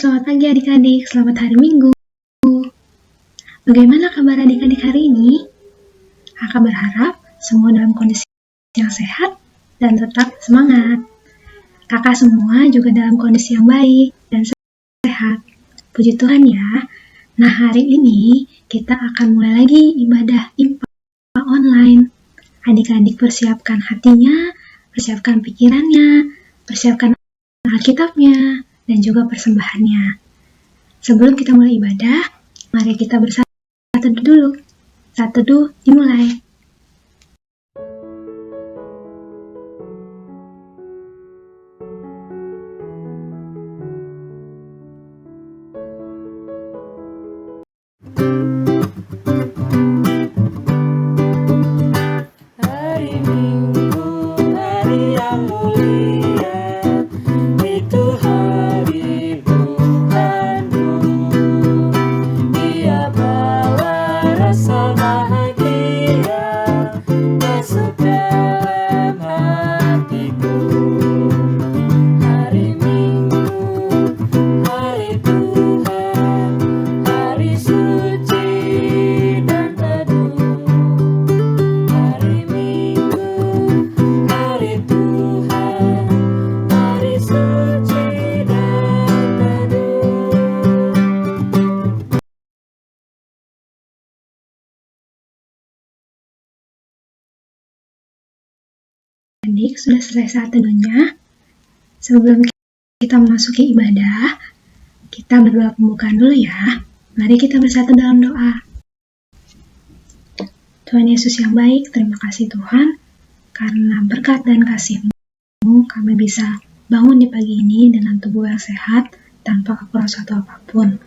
selamat pagi adik-adik, selamat hari Minggu. Bagaimana kabar adik-adik hari ini? Kakak berharap semua dalam kondisi yang sehat dan tetap semangat. Kakak semua juga dalam kondisi yang baik dan sehat. Puji Tuhan ya. Nah, hari ini kita akan mulai lagi ibadah IPA online. Adik-adik persiapkan hatinya, persiapkan pikirannya, persiapkan Alkitabnya, dan juga persembahannya. Sebelum kita mulai ibadah, mari kita bersatu dulu. Saat teduh dimulai. Hari Minggu, hari yang mulia, itu hari Tuhanku. Dia bawa rasa bahagia masuk dalam hatiku. Hari Minggu, hari Tuhan, hari suci dan teduh. Hari Minggu, hari Tuhan, hari suci dan teduh. Adik, sudah selesai saat teduhnya. Sebelum kita memasuki ibadah, kita berdoa pembukaan dulu ya. Mari kita bersatu dalam doa. Tuhan Yesus yang baik, terima kasih Tuhan, karena berkat dan kasih-Mu kami bisa bangun di pagi ini dengan tubuh yang sehat tanpa kekurangan suatu apapun.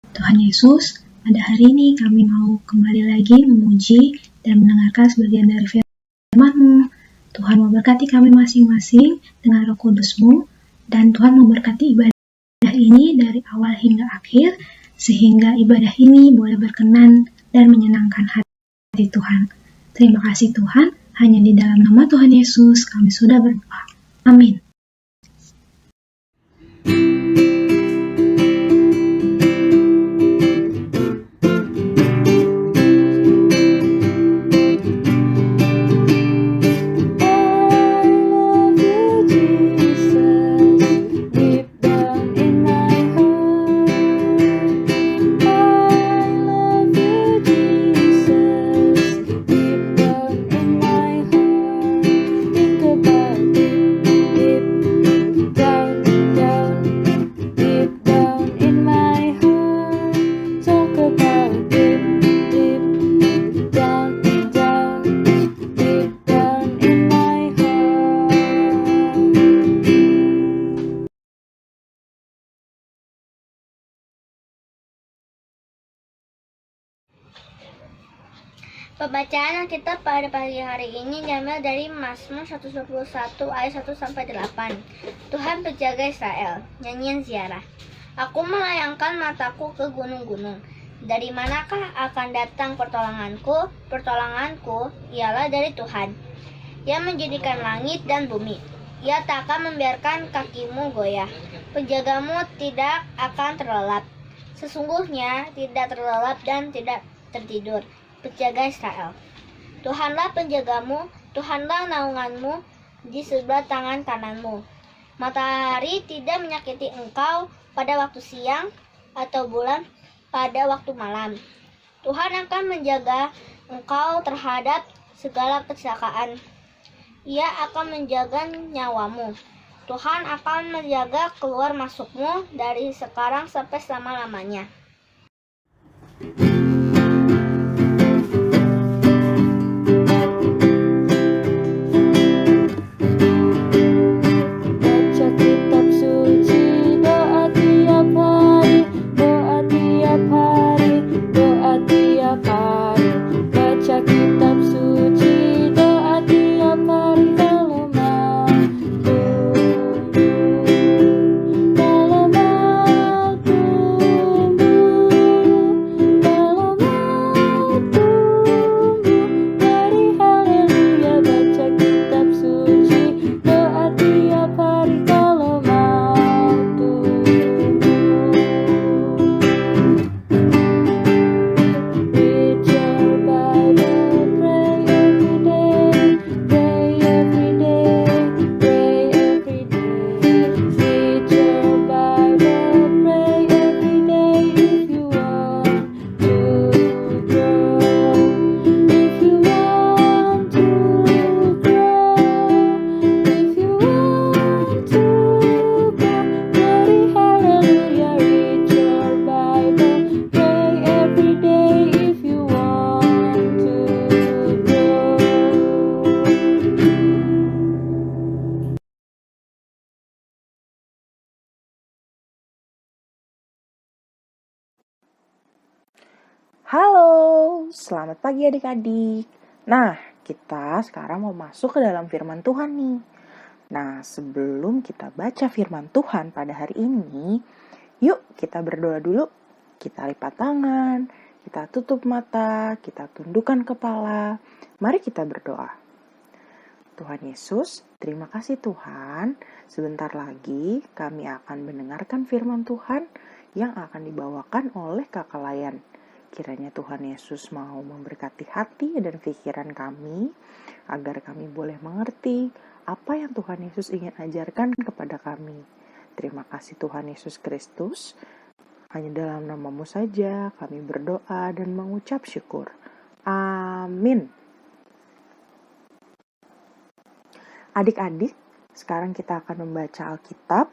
Tuhan Yesus, pada hari ini kami mau kembali lagi memuji dan mendengarkan sebagian dari firman-Mu. Tuhan memberkati kami masing-masing dengan Roh Kudus-Mu, dan Tuhan memberkati ibadah ini dari awal hingga akhir, sehingga ibadah ini boleh berkenan dan menyenangkan hati Tuhan. Terima kasih Tuhan, hanya di dalam nama Tuhan Yesus kami sudah berdoa. Amin. Pembacaan Alkitab pada pagi hari ini diambil dari Mazmur 121 ayat 1-8. Tuhan penjaga Israel, nyanyian ziarah. Aku melayangkan mataku ke gunung-gunung. Dari manakah akan datang pertolonganku? Pertolonganku ialah dari Tuhan. Ia menjadikan langit dan bumi. Ia tak akan membiarkan kakimu goyah. Penjagamu tidak akan terlelap. Sesungguhnya tidak terlelap dan tidak tertidur. Penjaga Israel. Tuhanlah penjagamu, Tuhanlah naunganmu di sebelah tangan kananmu. Matahari tidak menyakiti engkau pada waktu siang atau bulan pada waktu malam. Tuhan akan menjaga engkau terhadap segala kecelakaan. Ia akan menjaga nyawamu. Tuhan akan menjaga keluar masukmu dari sekarang sampai selama-lamanya. Dalam Halo, selamat pagi adik-adik. Nah, kita sekarang mau masuk ke dalam firman Tuhan nih. Nah, sebelum kita baca firman Tuhan pada hari ini, yuk kita berdoa dulu. Kita lipat tangan, kita tutup mata, kita tundukkan kepala. Mari kita berdoa. Tuhan Yesus, terima kasih Tuhan. Sebentar lagi kami akan mendengarkan firman Tuhan yang akan dibawakan oleh Kakak Layan. Kiranya Tuhan Yesus mau memberkati hati dan pikiran kami, agar kami boleh mengerti apa yang Tuhan Yesus ingin ajarkan kepada kami. Terima kasih Tuhan Yesus Kristus. Hanya dalam nama-Mu saja kami berdoa dan mengucap syukur. Amin. Adik-adik, sekarang kita akan membaca Alkitab.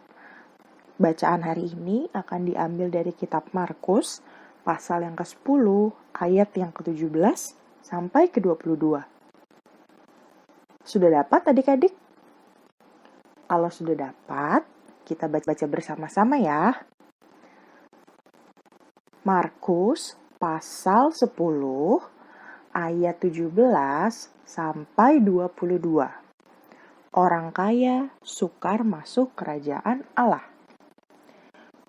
Bacaan hari ini akan diambil dari kitab Markus, pasal yang ke-10, ayat yang ke-17 sampai ke-22. Sudah dapat adik-adik? Kalau sudah dapat, kita baca bersama-sama ya. Markus, pasal 10, ayat 17 sampai 22. Orang kaya sukar masuk kerajaan Allah.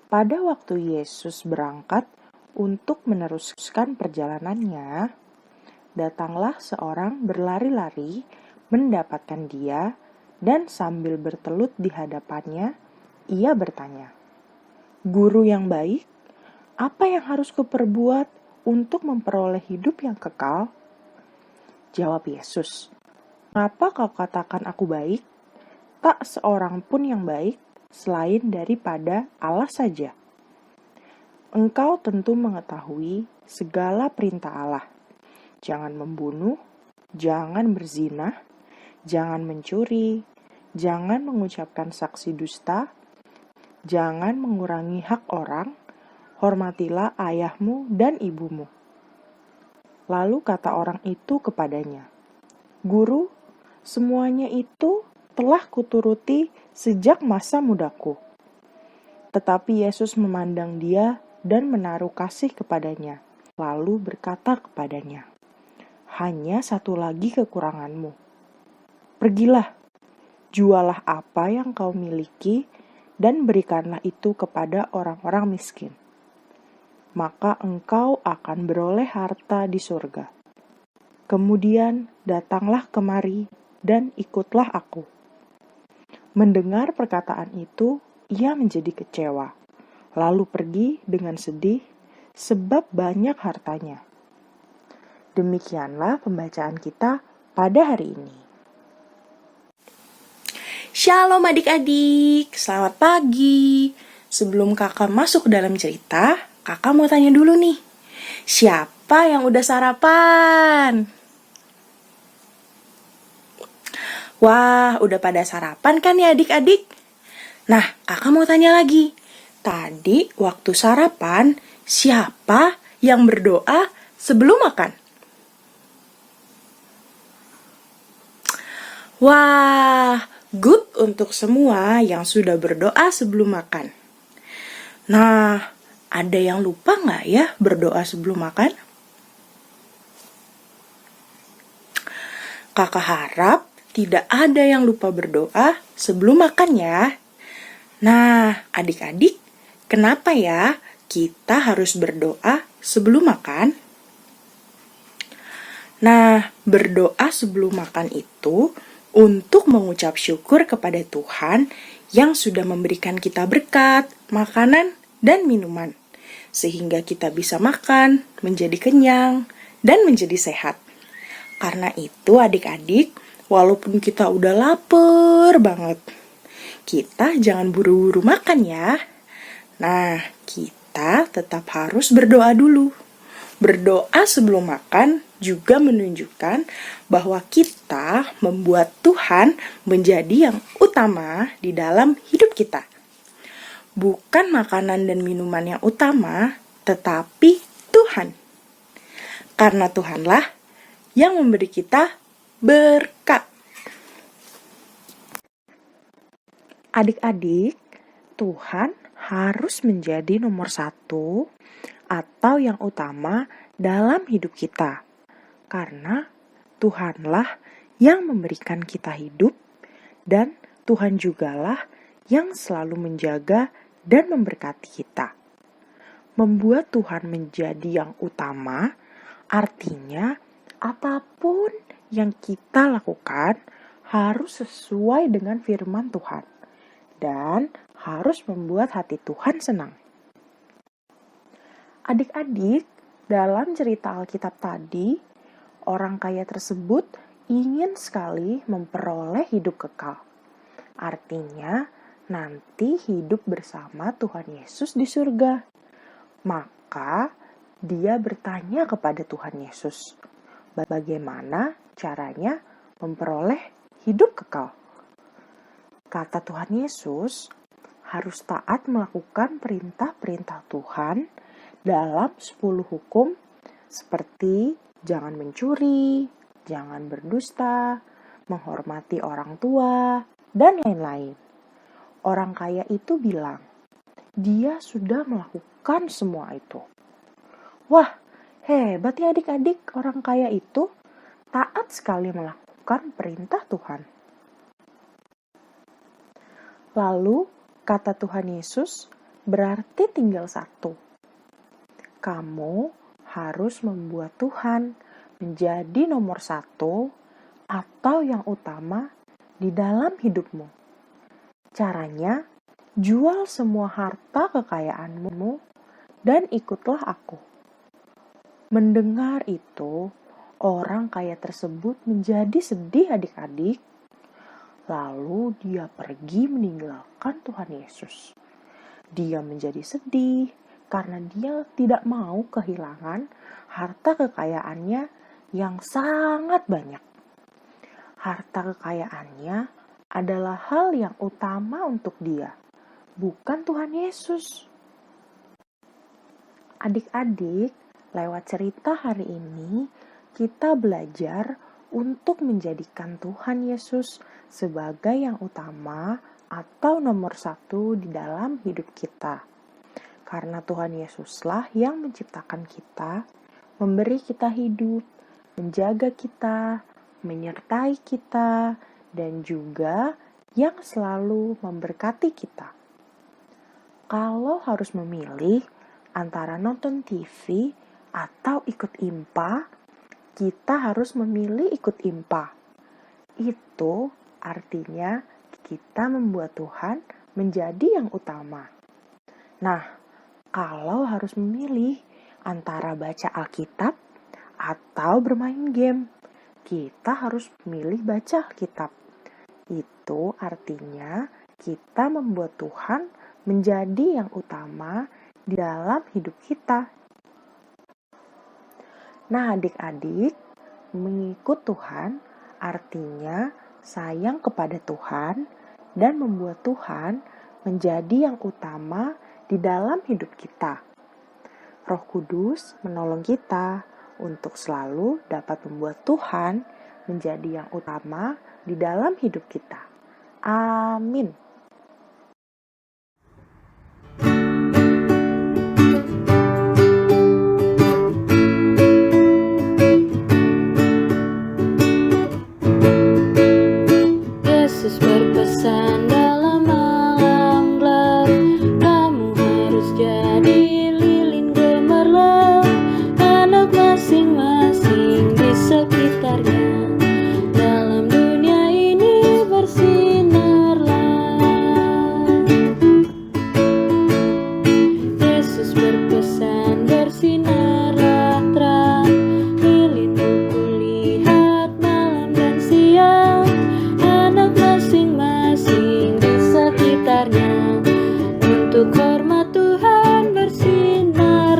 Pada waktu Yesus berangkat untuk meneruskan perjalanannya, datanglah seorang berlari-lari mendapatkan dia, dan sambil bertelut di hadapannya, ia bertanya, "Guru yang baik, apa yang harus kuperbuat untuk memperoleh hidup yang kekal?" Jawab Yesus, "Mengapa kau katakan aku baik? Tak seorang pun yang baik selain daripada Allah saja. Engkau tentu mengetahui segala perintah Allah. Jangan membunuh, jangan berzina, jangan mencuri, jangan mengucapkan saksi dusta, jangan mengurangi hak orang, hormatilah ayahmu dan ibumu." Lalu kata orang itu kepadanya, "Guru, semuanya itu telah kuturuti sejak masa mudaku." Tetapi Yesus memandang dia dan menaruh kasih kepadanya, lalu berkata kepadanya, "Hanya satu lagi kekuranganmu. Pergilah, jualah apa yang kau miliki dan berikanlah itu kepada orang-orang miskin. Maka engkau akan beroleh harta di surga. Kemudian datanglah kemari dan ikutlah aku." Mendengar perkataan itu, ia menjadi kecewa, lalu pergi dengan sedih sebab banyak hartanya. Demikianlah pembacaan kita pada hari ini. Shalom adik-adik, selamat pagi. Sebelum kakak masuk ke dalam cerita, kakak mau tanya dulu nih. Siapa yang udah sarapan? Wah, udah pada sarapan kan ya adik-adik? Nah, kakak mau tanya lagi. Tadi waktu sarapan, siapa yang berdoa sebelum makan? Wah, good untuk semua yang sudah berdoa sebelum makan. Nah, ada yang lupa nggak ya berdoa sebelum makan? Kakak harap tidak ada yang lupa berdoa sebelum makan ya. Nah, adik-adik, kenapa ya kita harus berdoa sebelum makan? Nah, berdoa sebelum makan itu untuk mengucap syukur kepada Tuhan yang sudah memberikan kita berkat, makanan, dan minuman, sehingga kita bisa makan, menjadi kenyang, dan menjadi sehat. Karena itu adik-adik, walaupun kita udah lapar banget, kita jangan buru-buru makan ya. Nah, kita tetap harus berdoa dulu. Berdoa sebelum makan juga menunjukkan bahwa kita membuat Tuhan menjadi yang utama di dalam hidup kita. Bukan makanan dan minuman yang utama, tetapi Tuhan. Karena Tuhanlah yang memberi kita berkat. Adik-adik, Tuhan harus menjadi nomor satu atau yang utama dalam hidup kita. Karena Tuhanlah yang memberikan kita hidup dan Tuhan jugalah yang selalu menjaga dan memberkati kita. Membuat Tuhan menjadi yang utama artinya apapun yang kita lakukan harus sesuai dengan firman Tuhan dan harus membuat hati Tuhan senang. Adik-adik, dalam cerita Alkitab tadi, orang kaya tersebut ingin sekali memperoleh hidup kekal. Artinya, nanti hidup bersama Tuhan Yesus di surga. Maka, dia bertanya kepada Tuhan Yesus, bagaimana caranya memperoleh hidup kekal. Kata Tuhan Yesus, harus taat melakukan perintah-perintah Tuhan dalam 10 hukum seperti jangan mencuri, jangan berdusta, menghormati orang tua, dan lain-lain. Orang kaya itu bilang, dia sudah melakukan semua itu. Wah, hebat ya adik-adik, orang kaya itu taat sekali melakukan perintah Tuhan. Lalu, kata Tuhan Yesus, berarti tinggal satu. Kamu harus membuat Tuhan menjadi nomor satu atau yang utama di dalam hidupmu. Caranya, jual semua harta kekayaanmu dan ikutlah aku. Mendengar itu, orang kaya tersebut menjadi sedih adik-adik. Lalu dia pergi meninggalkan Tuhan Yesus. Dia menjadi sedih karena dia tidak mau kehilangan harta kekayaannya yang sangat banyak. Harta kekayaannya adalah hal yang utama untuk dia, bukan Tuhan Yesus. Adik-adik, lewat cerita hari ini, kita belajar untuk menjadikan Tuhan Yesus sebagai yang utama atau nomor satu di dalam hidup kita. Karena Tuhan Yesuslah yang menciptakan kita, memberi kita hidup, menjaga kita, menyertai kita, dan juga yang selalu memberkati kita. Kalau harus memilih antara nonton TV atau ikut IMPA, kita harus memilih ikut IMPA. Itu artinya kita membuat Tuhan menjadi yang utama. Nah, kalau harus memilih antara baca Alkitab atau bermain game, kita harus memilih baca Alkitab. Itu artinya kita membuat Tuhan menjadi yang utama di dalam hidup kita. Nah, adik-adik, mengikut Tuhan artinya sayang kepada Tuhan dan membuat Tuhan menjadi yang utama di dalam hidup kita. Roh Kudus menolong kita untuk selalu dapat membuat Tuhan menjadi yang utama di dalam hidup kita. Amin. Yesus berpesan dalam malam gelap, kamu harus jadi lilin gemerlap, anak masing-masing di sekitarnya. Dalam dunia ini bersinarlah. Yesus berpesan bersinarlah terang, lilin kulihat malam dan siang, anak masing-masing di sekitarnya. Untuk hormat Tuhan bersinarlah.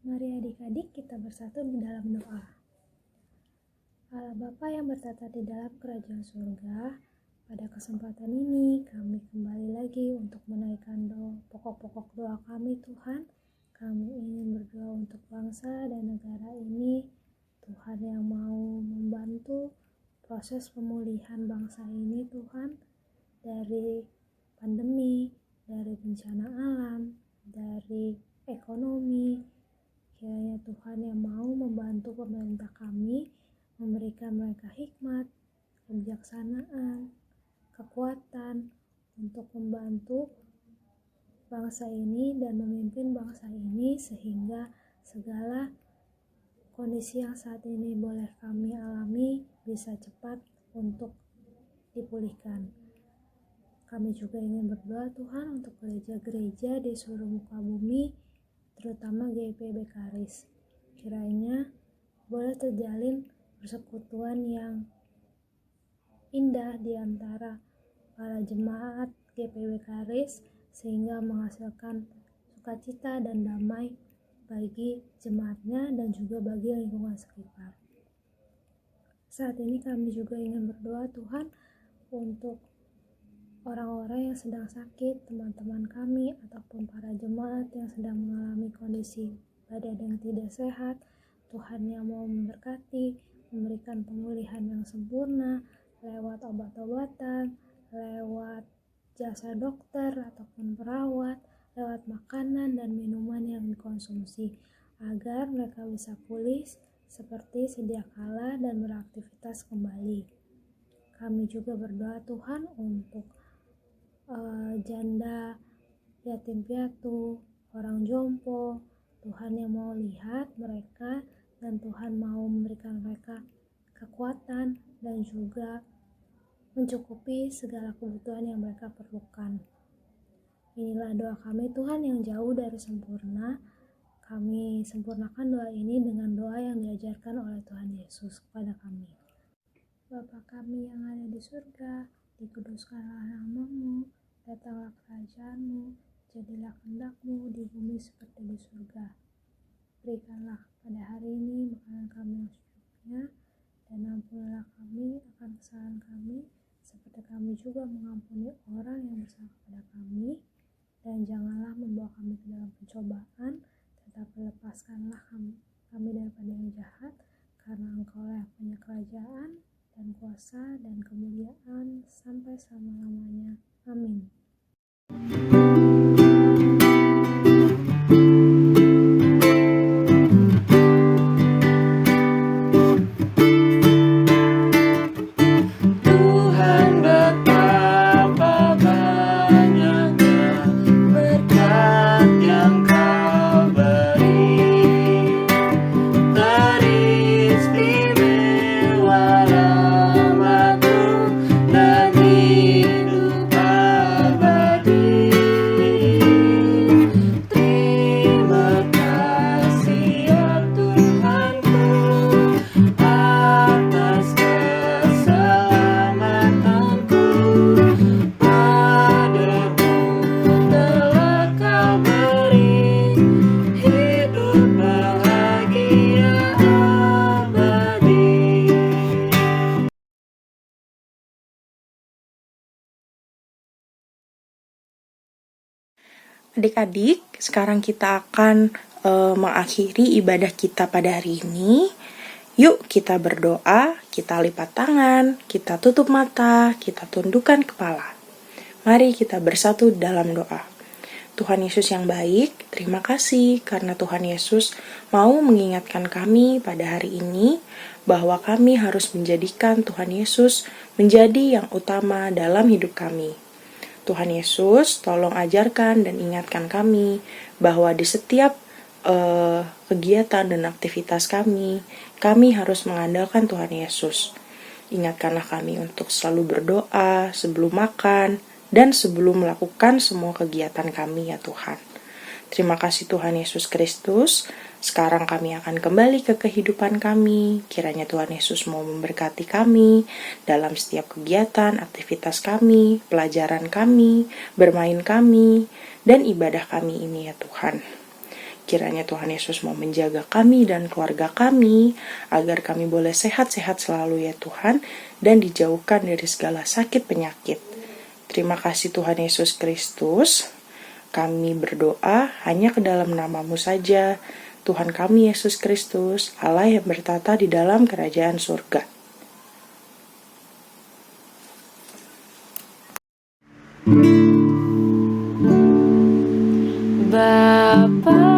Mari adik-adik kita bersatu di dalam doa. Allah Bapa yang bertata di dalam kerajaan surga, pada kesempatan ini kami kembali lagi untuk menaikkan pokok-pokok doa kami Tuhan. Kami ingin berdoa untuk bangsa dan negara ini, Tuhan yang mau membantu proses pemulihan bangsa ini Tuhan, dari pandemi, dari bencana alam, dari ekonomi. Kiranya Tuhan yang mau membantu pemerintah kami, memberikan mereka hikmat, kebijaksanaan, kekuatan untuk membantu bangsa ini dan memimpin bangsa ini sehingga segala kondisi yang saat ini boleh kami alami bisa cepat untuk dipulihkan. Kami juga ingin berdoa Tuhan untuk gereja-gereja di seluruh muka bumi, terutama GPB Karis. Kiranya boleh terjalin persekutuan yang indah di antara para jemaat GPB Karis sehingga menghasilkan sukacita dan damai bagi jemaatnya dan juga bagi lingkungan sekitar. Saat ini kami juga ingin berdoa Tuhan untuk orang-orang yang sedang sakit, teman-teman kami ataupun para jemaat yang sedang mengalami kondisi badan yang tidak sehat. Tuhan yang mau memberkati, memberikan pemulihan yang sempurna lewat obat-obatan, lewat jasa dokter ataupun perawat, lewat makanan dan minuman yang dikonsumsi, agar mereka bisa pulih seperti sedia kala dan beraktivitas kembali. Kami juga berdoa Tuhan untuk janda, yatim piatu, orang jompo. Tuhan yang mau lihat mereka dan Tuhan mau memberikan mereka kekuatan dan juga mencukupi segala kebutuhan yang mereka perlukan. Inilah doa kami Tuhan yang jauh dari sempurna. Kami sempurnakan doa ini dengan doa yang diajarkan oleh Tuhan Yesus kepada kami. Bapa kami yang ada di surga, dikuduskanlah nama-Mu, datanglah kerajaan-Mu, jadilah kehendak-Mu di bumi seperti di surga. Berikanlah pada hari ini makanan kami yang secukupnya, dan ampunilah kami akan kesalahan kami, seperti kami juga mengampuni orang yang bersalah kepada kami, dan janganlah membawa kami ke dalam pencobaan, tetapi lepaskanlah kami daripada yang jahat, karena Engkau-lah yang punya kerajaan dan kuasa dan kemuliaan sampai selama-lamanya. Amin. Adik-adik, sekarang kita akan mengakhiri ibadah kita pada hari ini. Yuk kita berdoa, kita lipat tangan, kita tutup mata, kita tundukkan kepala. Mari kita bersatu dalam doa. Tuhan Yesus yang baik, terima kasih karena Tuhan Yesus mau mengingatkan kami pada hari ini bahwa kami harus menjadikan Tuhan Yesus menjadi yang utama dalam hidup kami. Tuhan Yesus, tolong ajarkan dan ingatkan kami bahwa di setiap kegiatan dan aktivitas kami harus mengandalkan Tuhan Yesus. Ingatkanlah kami untuk selalu berdoa sebelum makan dan sebelum melakukan semua kegiatan kami ya Tuhan. Terima kasih Tuhan Yesus Kristus. Sekarang kami akan kembali ke kehidupan kami. Kiranya Tuhan Yesus mau memberkati kami dalam setiap kegiatan, aktivitas kami, pelajaran kami, bermain kami, dan ibadah kami ini ya Tuhan. Kiranya Tuhan Yesus mau menjaga kami dan keluarga kami, agar kami boleh sehat-sehat selalu ya Tuhan, dan dijauhkan dari segala sakit penyakit. Terima kasih Tuhan Yesus Kristus. Kami berdoa hanya ke dalam nama-Mu saja, Tuhan kami Yesus Kristus, Allah yang bertata di dalam kerajaan surga. Bapa